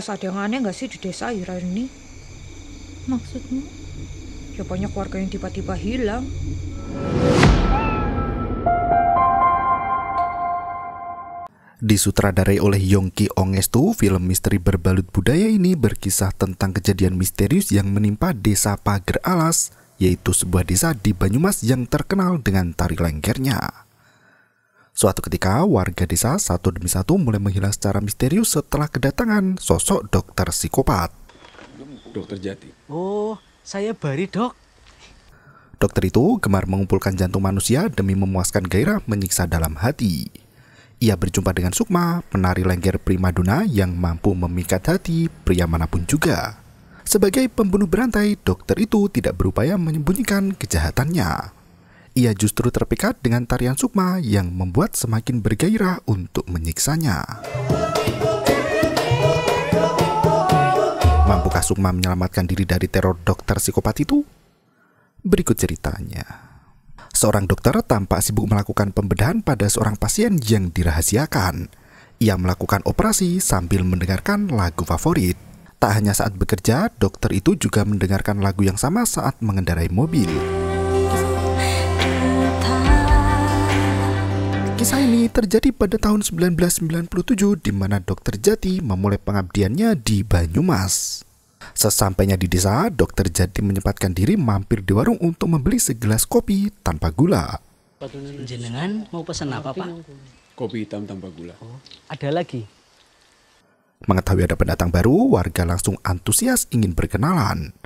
Ras, ada yang aneh nggak sih di desa akhir-akhir ini? Maksudnya? Ya banyak warga yang tiba-tiba hilang. Disutradarai oleh Yongki Ongestu, film misteri berbalut budaya ini berkisah tentang kejadian misterius yang menimpa desa Pager Alas, yaitu sebuah desa di Banyumas yang terkenal dengan tari lenggernya. Suatu ketika, warga desa satu demi satu mulai menghilang secara misterius setelah kedatangan sosok dokter psikopat. Dokter Jati. Oh, saya Bari, Dok. Dokter itu gemar mengumpulkan jantung manusia demi memuaskan gairah menyiksa dalam hati. Ia berjumpa dengan Sukma, penari lengger primadona yang mampu memikat hati pria manapun juga. Sebagai pembunuh berantai, dokter itu tidak berupaya menyembunyikan kejahatannya. Ia justru terpikat dengan tarian Sukma yang membuat semakin bergairah untuk menyiksanya. Mampukah Sukma menyelamatkan diri dari teror dokter psikopat itu? Berikut ceritanya. Seorang dokter tampak sibuk melakukan pembedahan pada seorang pasien yang dirahasiakan. Ia melakukan operasi sambil mendengarkan lagu favorit. Tak hanya saat bekerja, dokter itu juga mendengarkan lagu yang sama saat mengendarai mobil. Kisah ini terjadi pada tahun 1997 di mana dokter Jati memulai pengabdiannya di Banyumas. Sesampainya di desa, dokter Jati menyempatkan diri mampir di warung untuk membeli segelas kopi tanpa gula. Jenengan mau pesan apa, Pak? Kopi hitam tanpa gula. Oh, ada lagi. Mengetahui ada pendatang baru, warga langsung antusias ingin berkenalan.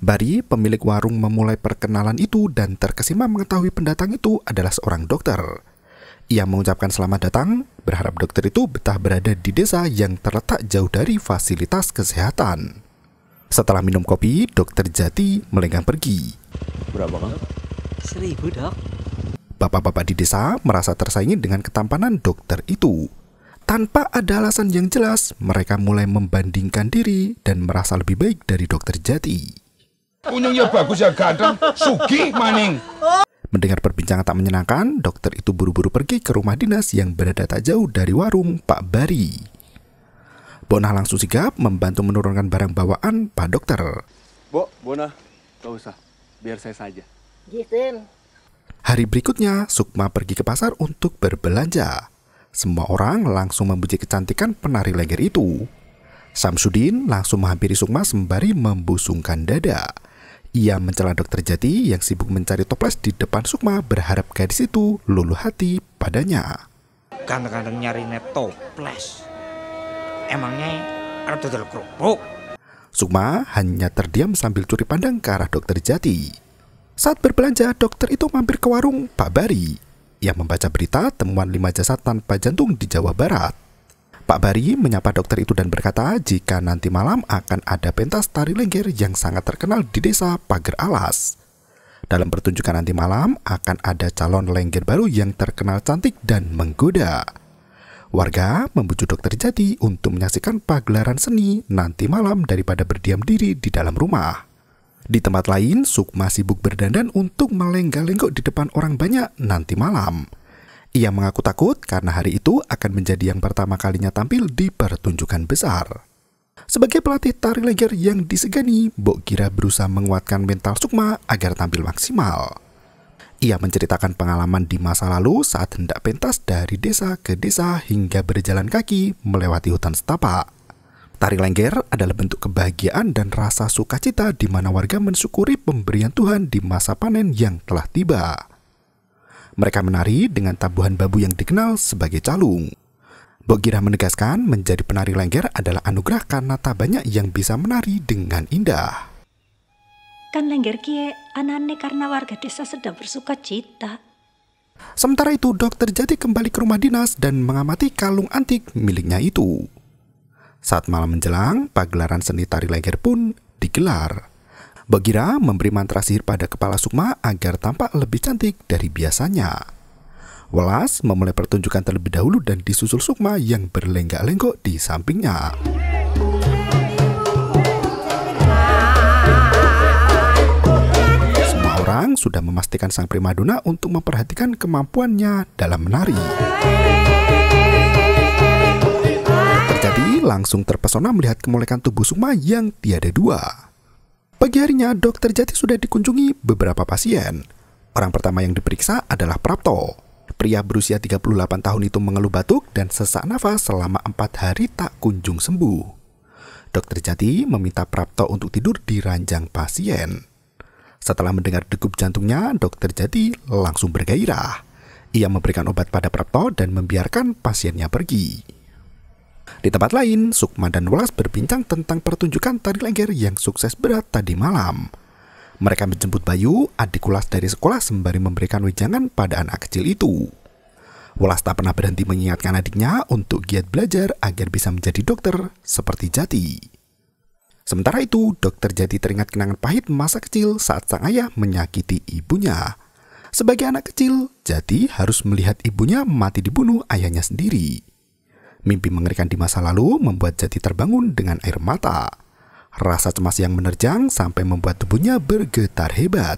Bari, pemilik warung, memulai perkenalan itu dan terkesima mengetahui pendatang itu adalah seorang dokter. Ia mengucapkan selamat datang, berharap dokter itu betah berada di desa yang terletak jauh dari fasilitas kesehatan. Setelah minum kopi, dokter Jati melenggang pergi. Berapa, Kang? 1.000, Dok. Bapak-bapak di desa merasa tersaingi dengan ketampanan dokter itu. Tanpa ada alasan yang jelas, mereka mulai membandingkan diri dan merasa lebih baik dari dokter Jati. Unyungnya bagus ya ganteng, sugih maning. Mendengar perbincangan tak menyenangkan, dokter itu buru-buru pergi ke rumah dinas yang berada tak jauh dari warung Pak Bari. Bona langsung sigap membantu menurunkan barang bawaan Pak Dokter. Bona, gak usah, biar saya saja. Gitu. Hari berikutnya, Sukma pergi ke pasar untuk berbelanja. Semua orang langsung memuji kecantikan penari lengger itu. Samsudin langsung menghampiri Sukma sembari membusungkan dada. Ia mencela dokter Jati yang sibuk mencari toples di depan Sukma, berharap gadis itu luluh hati padanya. Ganteng-ganteng nyari net toples. Emangnya ada dodol kerupuk? Sukma hanya terdiam sambil curi pandang ke arah dokter Jati. Saat berbelanja, dokter itu mampir ke warung Pak Bari. Ia membaca berita temuan 5 jasad tanpa jantung di Jawa Barat. Pak Bari menyapa dokter itu dan berkata jika nanti malam akan ada pentas tari lengger yang sangat terkenal di desa Pager Alas. Dalam pertunjukan nanti malam akan ada calon lengger baru yang terkenal cantik dan menggoda. Warga membujuk dokter Jati untuk menyaksikan pagelaran seni nanti malam daripada berdiam diri di dalam rumah. Di tempat lain, Sukma sibuk berdandan untuk melenggak-lenggok di depan orang banyak nanti malam. Ia mengaku takut karena hari itu akan menjadi yang pertama kalinya tampil di pertunjukan besar. Sebagai pelatih tari lengger yang disegani, Mbok Gira berusaha menguatkan mental Sukma agar tampil maksimal. Ia menceritakan pengalaman di masa lalu saat hendak pentas dari desa ke desa hingga berjalan kaki melewati hutan setapak. Tari lengger adalah bentuk kebahagiaan dan rasa sukacita di mana warga mensyukuri pemberian Tuhan di masa panen yang telah tiba. Mereka menari dengan tabuhan babu yang dikenal sebagai calung. Mbok Gira menegaskan menjadi penari lengger adalah anugerah karena tak banyak yang bisa menari dengan indah. Kan lengger kie anane karena warga desa sedang bersuka cita. Sementara itu, dokter Jati kembali ke rumah dinas dan mengamati kalung antik miliknya itu. Saat malam menjelang, pagelaran seni tari lengger pun digelar. Mbok Gira memberi mantra sihir pada kepala Sukma agar tampak lebih cantik dari biasanya. Welas memulai pertunjukan terlebih dahulu dan disusul Sukma yang berlenggak-lenggok di sampingnya. Orang sudah memastikan sang primadona untuk memperhatikan kemampuannya dalam menari. Dokter Jati langsung terpesona melihat kemolekan tubuh Sukma yang tiada dua. Pagi harinya, Dokter Jati sudah dikunjungi beberapa pasien. Orang pertama yang diperiksa adalah Prapto. Pria berusia 38 tahun itu mengeluh batuk dan sesak nafas selama 4 hari tak kunjung sembuh. Dokter Jati meminta Prapto untuk tidur di ranjang pasien. Setelah mendengar degup jantungnya, Dokter Jati langsung bergairah. Ia memberikan obat pada Prapto dan membiarkan pasiennya pergi. Di tempat lain, Sukma dan Welas berbincang tentang pertunjukan tari lengger yang sukses berat tadi malam. Mereka menjemput Bayu, adik Welas dari sekolah sembari memberikan wejangan pada anak kecil itu. Welas tak pernah berhenti mengingatkan adiknya untuk giat belajar agar bisa menjadi dokter seperti Jati. Sementara itu, Dokter Jati teringat kenangan pahit masa kecil saat sang ayah menyakiti ibunya. Sebagai anak kecil, Jati harus melihat ibunya mati dibunuh ayahnya sendiri. Mimpi mengerikan di masa lalu membuat Jati terbangun dengan air mata. Rasa cemas yang menerjang sampai membuat tubuhnya bergetar hebat.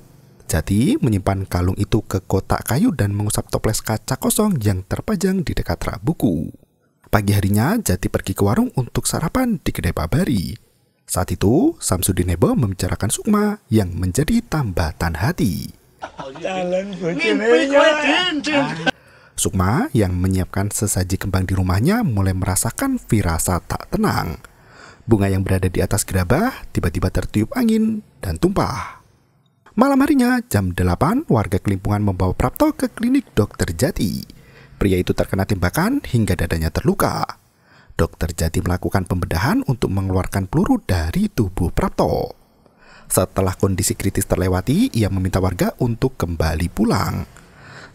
Jati menyimpan kalung itu ke kotak kayu dan mengusap toples kaca kosong yang terpajang di dekat rak buku. Pagi harinya, Jati pergi ke warung untuk sarapan di kedai Pak Bari. Saat itu, Samsudin Nebo membicarakan Sukma yang menjadi tambatan hati. Sukma yang menyiapkan sesaji kembang di rumahnya mulai merasakan firasat tak tenang. Bunga yang berada di atas gerabah tiba-tiba tertiup angin dan tumpah. Malam harinya, jam 8, warga Kelimpungan membawa Prapto ke klinik Dokter Jati. Pria itu terkena tembakan hingga dadanya terluka. Dokter Jati melakukan pembedahan untuk mengeluarkan peluru dari tubuh Prapto. Setelah kondisi kritis terlewati, ia meminta warga untuk kembali pulang.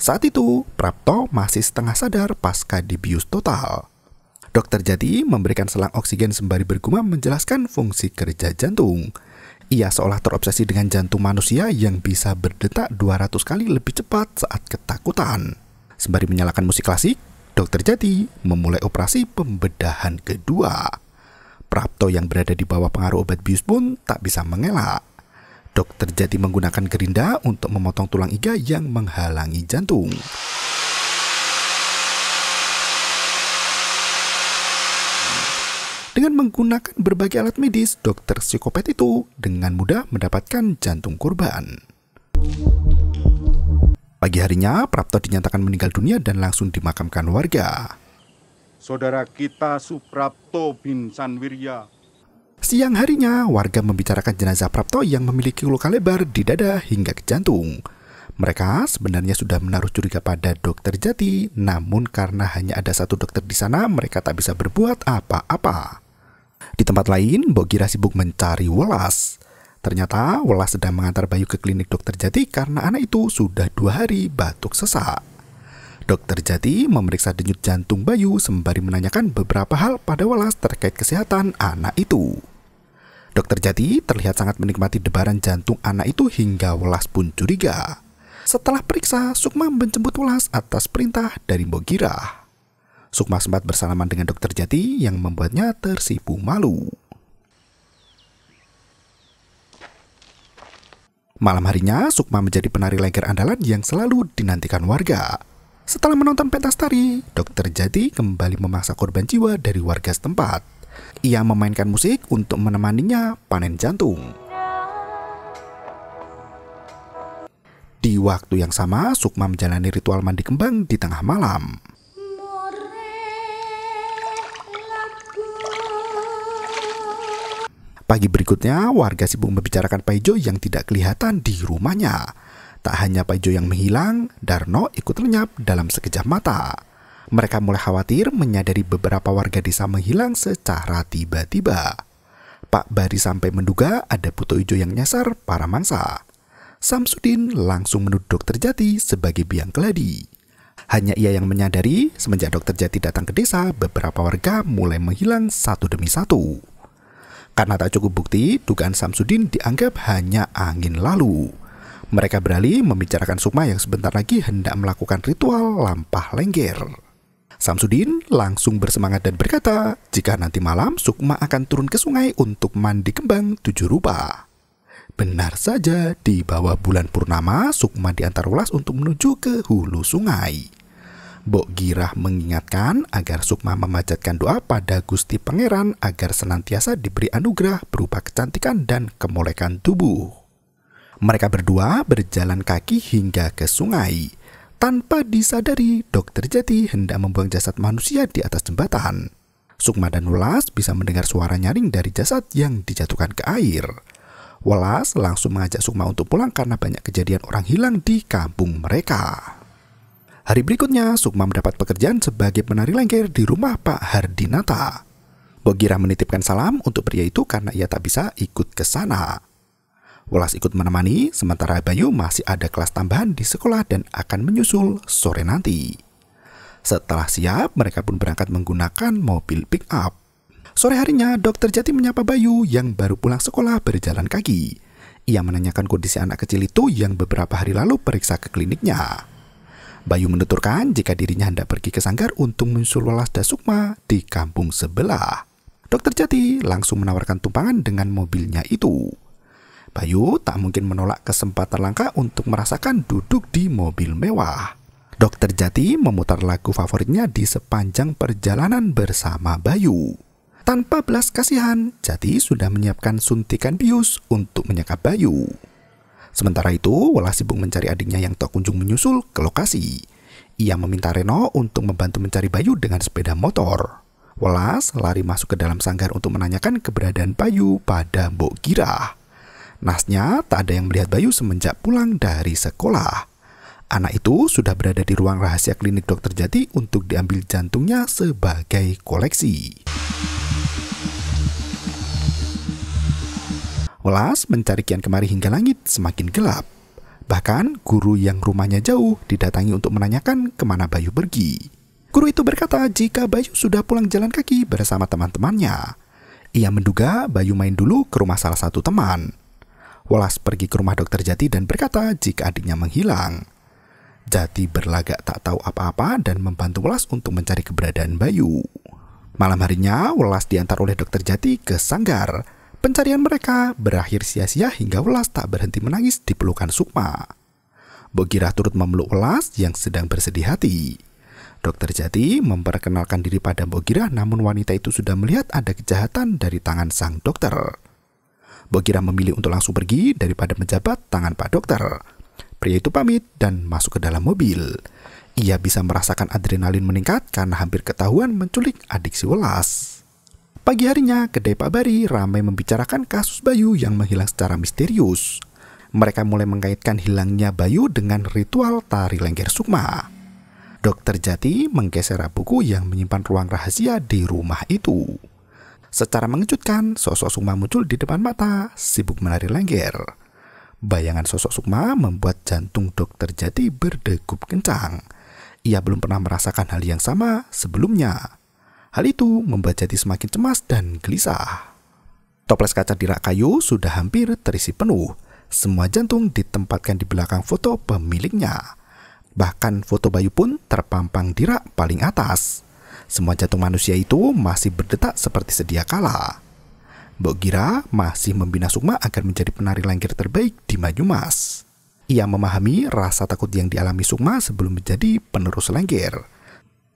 Saat itu, Prapto masih setengah sadar pasca dibius total. Dokter Jati memberikan selang oksigen sembari bergumam menjelaskan fungsi kerja jantung. Ia seolah terobsesi dengan jantung manusia yang bisa berdetak 200 kali lebih cepat saat ketakutan. Sembari menyalakan musik klasik, Dokter Jati memulai operasi pembedahan kedua. Prapto yang berada di bawah pengaruh obat bius pun tak bisa mengelak. Dokter Jati menggunakan gerinda untuk memotong tulang iga yang menghalangi jantung. Dengan menggunakan berbagai alat medis, dokter psikopat itu dengan mudah mendapatkan jantung korban. Pagi harinya, Prapto dinyatakan meninggal dunia dan langsung dimakamkan warga. Saudara kita Suprapto bin Sanwirya. Siang harinya, warga membicarakan jenazah Prapto yang memiliki luka lebar di dada hingga ke jantung. Mereka sebenarnya sudah menaruh curiga pada Dokter Jati, namun karena hanya ada satu dokter di sana, mereka tak bisa berbuat apa-apa. Di tempat lain, Mbok Gira sibuk mencari Welas. Ternyata Welas sedang mengantar Bayu ke klinik Dokter Jati karena anak itu sudah 2 hari batuk sesak. Dokter Jati memeriksa denyut jantung Bayu sembari menanyakan beberapa hal pada Welas terkait kesehatan anak itu. Dokter Jati terlihat sangat menikmati debaran jantung anak itu hingga Welas pun curiga. Setelah periksa, Sukma menjemput Welas atas perintah dari Mbok Gira. Sukma sempat bersalaman dengan Dokter Jati yang membuatnya tersipu malu. Malam harinya, Sukma menjadi penari lengger andalan yang selalu dinantikan warga. Setelah menonton pentas tari, Dokter Jati kembali memaksa korban jiwa dari warga setempat. Ia memainkan musik untuk menemaninya panen jantung. Di waktu yang sama, Sukma menjalani ritual mandi kembang di tengah malam. Pagi berikutnya, warga sibuk membicarakan Paijo yang tidak kelihatan di rumahnya. Tak hanya Paijo yang menghilang, Darno ikut lenyap dalam sekejap mata. Mereka mulai khawatir menyadari beberapa warga desa menghilang secara tiba-tiba. Pak Bari sampai menduga ada Putu Ijo yang nyasar para mangsa. Samsudin langsung menuduh Dokter Jati sebagai biang keladi. Hanya ia yang menyadari semenjak Dokter Jati datang ke desa, beberapa warga mulai menghilang satu demi satu. Karena tak cukup bukti, dugaan Samsudin dianggap hanya angin lalu. Mereka beralih membicarakan Sukma yang sebentar lagi hendak melakukan ritual lampah lengger. Samsudin langsung bersemangat dan berkata, jika nanti malam Sukma akan turun ke sungai untuk mandi kembang 7 rupa. Benar saja, di bawah bulan purnama, Sukma diantar Welas untuk menuju ke hulu sungai. Mbok Girah mengingatkan agar Sukma memanjatkan doa pada Gusti Pangeran agar senantiasa diberi anugerah berupa kecantikan dan kemolekan tubuh. Mereka berdua berjalan kaki hingga ke sungai. Tanpa disadari, Dokter Jati hendak membuang jasad manusia di atas jembatan. Sukma dan Welas bisa mendengar suara nyaring dari jasad yang dijatuhkan ke air. Welas langsung mengajak Sukma untuk pulang karena banyak kejadian orang hilang di kampung mereka. Hari berikutnya, Sukma mendapat pekerjaan sebagai penari lengger di rumah Pak Hardinata. Mbok Girah menitipkan salam untuk pria itu karena ia tak bisa ikut ke sana. Welas ikut menemani, sementara Bayu masih ada kelas tambahan di sekolah dan akan menyusul sore nanti. Setelah siap, mereka pun berangkat menggunakan mobil pick-up. Sore harinya, Dokter Jati menyapa Bayu yang baru pulang sekolah berjalan kaki. Ia menanyakan kondisi anak kecil itu yang beberapa hari lalu periksa ke kliniknya. Bayu menuturkan jika dirinya hendak pergi ke sanggar untuk menyusul Welas dan Sukma di kampung sebelah. Dokter Jati langsung menawarkan tumpangan dengan mobilnya itu. Bayu tak mungkin menolak kesempatan langka untuk merasakan duduk di mobil mewah. Dokter Jati memutar lagu favoritnya di sepanjang perjalanan bersama Bayu. Tanpa belas kasihan, Jati sudah menyiapkan suntikan bius untuk menyekap Bayu. Sementara itu, Welas sibuk mencari adiknya yang tak kunjung menyusul ke lokasi. Ia meminta Reno untuk membantu mencari Bayu dengan sepeda motor. Welas lari masuk ke dalam sanggar untuk menanyakan keberadaan Bayu pada Mbok Girah. Nasnya tak ada yang melihat Bayu semenjak pulang dari sekolah. Anak itu sudah berada di ruang rahasia klinik Dokter Jati untuk diambil jantungnya sebagai koleksi. Welas mencari kian kemari hingga langit semakin gelap. Bahkan guru yang rumahnya jauh didatangi untuk menanyakan kemana Bayu pergi. Guru itu berkata jika Bayu sudah pulang jalan kaki bersama teman-temannya. Ia menduga Bayu main dulu ke rumah salah satu teman. Welas pergi ke rumah Dokter Jati dan berkata jika adiknya menghilang. Jati berlagak tak tahu apa-apa dan membantu Welas untuk mencari keberadaan Bayu. Malam harinya, Welas diantar oleh Dokter Jati ke sanggar. Pencarian mereka berakhir sia-sia hingga Welas tak berhenti menangis di pelukan Sukma. Mbok Girah turut memeluk Welas yang sedang bersedih hati. Dokter Jati memperkenalkan diri pada Mbok Girah, namun wanita itu sudah melihat ada kejahatan dari tangan sang dokter. Mbok Girah memilih untuk langsung pergi daripada menjabat tangan Pak Dokter. Pria itu pamit dan masuk ke dalam mobil. Ia bisa merasakan adrenalin meningkat karena hampir ketahuan menculik adik si Welas. Pagi harinya, kedai Pak Bari ramai membicarakan kasus Bayu yang menghilang secara misterius. Mereka mulai mengaitkan hilangnya Bayu dengan ritual tari lengger Sukma. Dokter Jati menggeser buku yang menyimpan ruang rahasia di rumah itu. Secara mengejutkan, sosok Sukma muncul di depan mata, sibuk menari lengger. Bayangan sosok Sukma membuat jantung Dokter Jati berdegup kencang. Ia belum pernah merasakan hal yang sama sebelumnya. Hal itu membuat Jati semakin cemas dan gelisah. Toples kaca di rak kayu sudah hampir terisi penuh. Semua jantung ditempatkan di belakang foto pemiliknya. Bahkan foto Bayu pun terpampang di rak paling atas. Semua jantung manusia itu masih berdetak seperti sedia kala. Mbok Girah masih membina Sukma agar menjadi penari lengger terbaik di Banyumas. Ia memahami rasa takut yang dialami Sukma sebelum menjadi penerus lengger.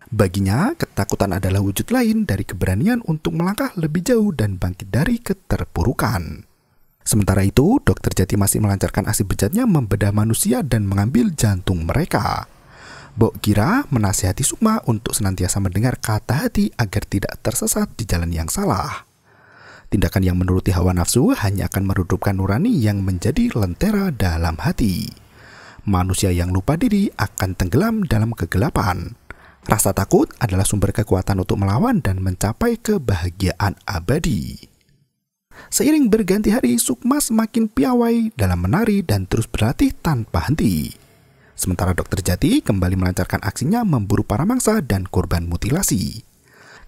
Baginya, ketakutan adalah wujud lain dari keberanian untuk melangkah lebih jauh dan bangkit dari keterpurukan. Sementara itu, Dokter Jati masih melancarkan aksi bejatnya membedah manusia dan mengambil jantung mereka. Mbok Girah menasihati Sukma untuk senantiasa mendengar kata hati agar tidak tersesat di jalan yang salah. Tindakan yang menuruti hawa nafsu hanya akan merudupkan nurani yang menjadi lentera dalam hati. Manusia yang lupa diri akan tenggelam dalam kegelapan. Rasa takut adalah sumber kekuatan untuk melawan dan mencapai kebahagiaan abadi. Seiring berganti hari, Sukma semakin piawai dalam menari dan terus berlatih tanpa henti. Sementara Dokter Jati kembali melancarkan aksinya memburu para mangsa dan korban mutilasi.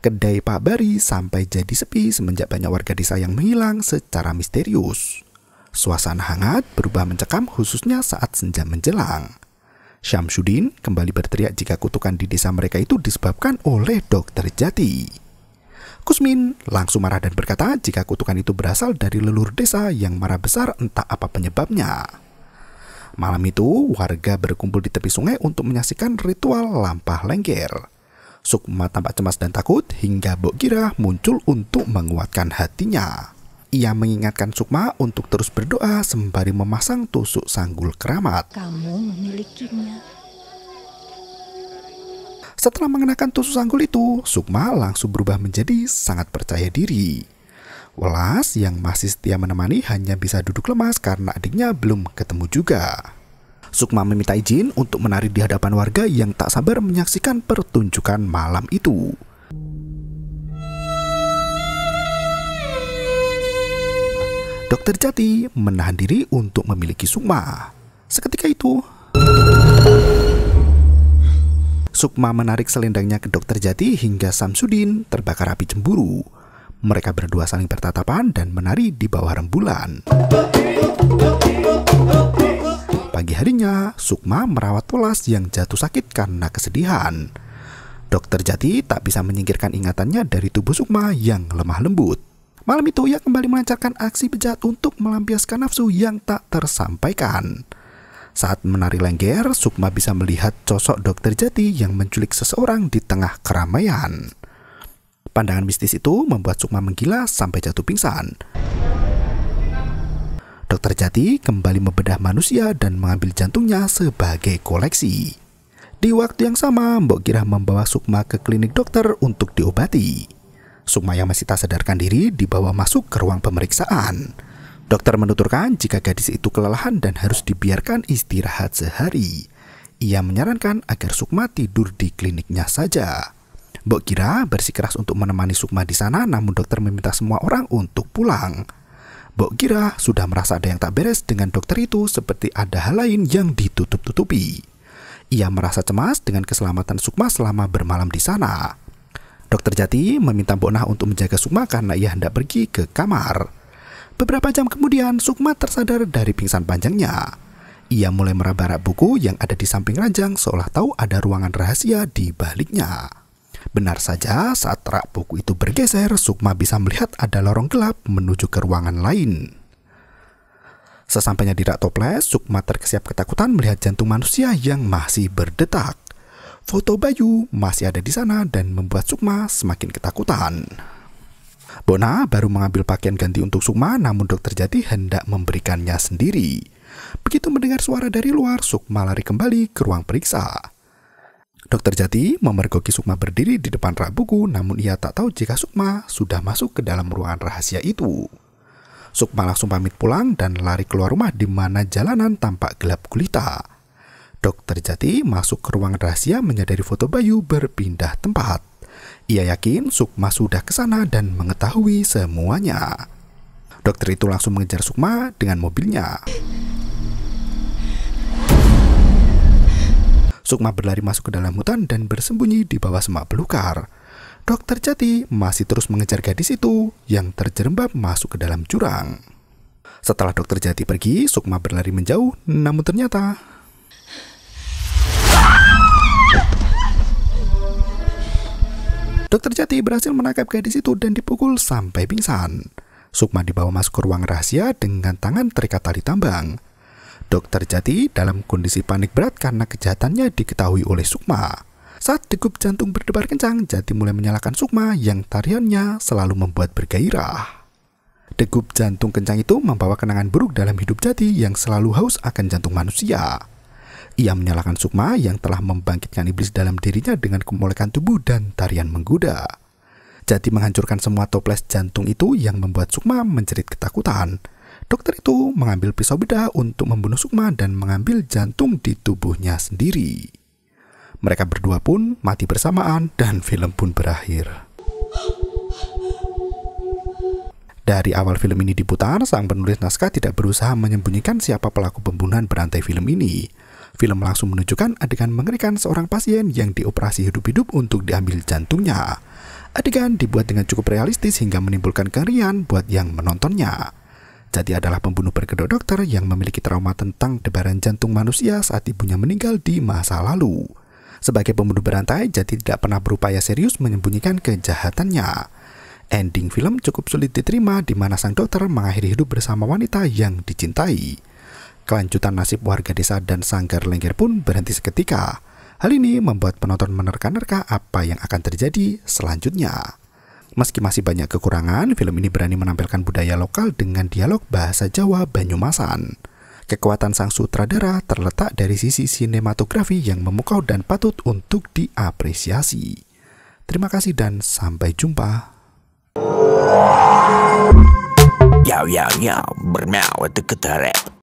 Kedai Pak Bari sampai jadi sepi semenjak banyak warga desa yang menghilang secara misterius. Suasana hangat berubah mencekam khususnya saat senja menjelang. Syamsuddin kembali berteriak jika kutukan di desa mereka itu disebabkan oleh Dokter Jati. Kusmin langsung marah dan berkata jika kutukan itu berasal dari leluhur desa yang marah besar entah apa penyebabnya. Malam itu, warga berkumpul di tepi sungai untuk menyaksikan ritual lampah lengger. Sukma tampak cemas dan takut hingga Mbok Gira muncul untuk menguatkan hatinya. Ia mengingatkan Sukma untuk terus berdoa sembari memasang tusuk sanggul keramat. Kamu memilikinya. Setelah mengenakan tusuk sanggul itu, Sukma langsung berubah menjadi sangat percaya diri. Welas yang masih setia menemani hanya bisa duduk lemas karena adiknya belum ketemu juga. Sukma meminta izin untuk menari di hadapan warga yang tak sabar menyaksikan pertunjukan malam itu. Dokter Jati menahan diri untuk memiliki Sukma. Seketika itu, Sukma menarik selendangnya ke Dokter Jati hingga Samsudin terbakar api cemburu. Mereka berdua saling bertatapan dan menari di bawah rembulan. Pagi harinya, Sukma merawat Welas yang jatuh sakit karena kesedihan. Dokter Jati tak bisa menyingkirkan ingatannya dari tubuh Sukma yang lemah lembut. Malam itu ia kembali melancarkan aksi bejat untuk melampiaskan nafsu yang tak tersampaikan. Saat menari lengger, Sukma bisa melihat sosok Dokter Jati yang menculik seseorang di tengah keramaian. Pandangan mistis itu membuat Sukma menggila sampai jatuh pingsan. Dokter Jati kembali membedah manusia dan mengambil jantungnya sebagai koleksi. Di waktu yang sama, Mbok Gira membawa Sukma ke klinik dokter untuk diobati. Sukma yang masih tak sadarkan diri dibawa masuk ke ruang pemeriksaan. Dokter menuturkan jika gadis itu kelelahan dan harus dibiarkan istirahat sehari. Ia menyarankan agar Sukma tidur di kliniknya saja. Mbok Gira bersikeras untuk menemani Sukma di sana, namun dokter meminta semua orang untuk pulang. Mbok Gira sudah merasa ada yang tak beres dengan dokter itu, seperti ada hal lain yang ditutup-tutupi. Ia merasa cemas dengan keselamatan Sukma selama bermalam di sana. Dokter Jati meminta Mbok Nah untuk menjaga Sukma karena ia hendak pergi ke kamar. Beberapa jam kemudian, Sukma tersadar dari pingsan panjangnya. Ia mulai meraba-raba buku yang ada di samping ranjang seolah tahu ada ruangan rahasia di baliknya. Benar saja, saat rak buku itu bergeser, Sukma bisa melihat ada lorong gelap menuju ke ruangan lain. Sesampainya di rak toples, Sukma terkesiap ketakutan melihat jantung manusia yang masih berdetak. Foto Bayu masih ada di sana dan membuat Sukma semakin ketakutan. Bona baru mengambil pakaian ganti untuk Sukma, namun Dokter Jati hendak memberikannya sendiri. Begitu mendengar suara dari luar, Sukma lari kembali ke ruang periksa. Dokter Jati memergoki Sukma berdiri di depan rak buku, namun ia tak tahu jika Sukma sudah masuk ke dalam ruangan rahasia itu. Sukma langsung pamit pulang dan lari keluar rumah di mana jalanan tampak gelap gulita. Dokter Jati masuk ke ruang rahasia menyadari foto Bayu berpindah tempat. Ia yakin Sukma sudah ke sana dan mengetahui semuanya. Dokter itu langsung mengejar Sukma dengan mobilnya. Sukma berlari masuk ke dalam hutan dan bersembunyi di bawah semak belukar. Dokter Jati masih terus mengejar gadis itu yang terjerembab masuk ke dalam jurang. Setelah Dokter Jati pergi, Sukma berlari menjauh, namun ternyata Dokter Jati berhasil menangkap gadis itu dan dipukul sampai pingsan. Sukma dibawa masuk ke ruang rahasia dengan tangan terikat tali tambang. Dokter Jati dalam kondisi panik berat karena kejahatannya diketahui oleh Sukma. Saat degup jantung berdebar kencang, Jati mulai menyalahkan Sukma yang tariannya selalu membuat bergairah. Degup jantung kencang itu membawa kenangan buruk dalam hidup Jati yang selalu haus akan jantung manusia. Ia menyalahkan Sukma yang telah membangkitkan iblis dalam dirinya dengan kemolekan tubuh dan tarian menggoda. Jati menghancurkan semua toples jantung itu yang membuat Sukma menjerit ketakutan. Dokter itu mengambil pisau bedah untuk membunuh Sukma dan mengambil jantung di tubuhnya sendiri. Mereka berdua pun mati bersamaan dan film pun berakhir. Dari awal film ini diputar, sang penulis naskah tidak berusaha menyembunyikan siapa pelaku pembunuhan berantai film ini. Film langsung menunjukkan adegan mengerikan seorang pasien yang dioperasi hidup-hidup untuk diambil jantungnya. Adegan dibuat dengan cukup realistis hingga menimbulkan kengerian buat yang menontonnya. Jati adalah pembunuh berkedok dokter yang memiliki trauma tentang debaran jantung manusia saat ibunya meninggal di masa lalu. Sebagai pembunuh berantai, Jati tidak pernah berupaya serius menyembunyikan kejahatannya. Ending film cukup sulit diterima di mana sang dokter mengakhiri hidup bersama wanita yang dicintai. Kelanjutan nasib warga desa dan Sanggar Lengger pun berhenti seketika. Hal ini membuat penonton menerka-nerka apa yang akan terjadi selanjutnya. Meski masih banyak kekurangan, film ini berani menampilkan budaya lokal dengan dialog bahasa Jawa Banyumasan. Kekuatan sang sutradara terletak dari sisi sinematografi yang memukau dan patut untuk diapresiasi. Terima kasih dan sampai jumpa. Yo, bermau itu ketarep.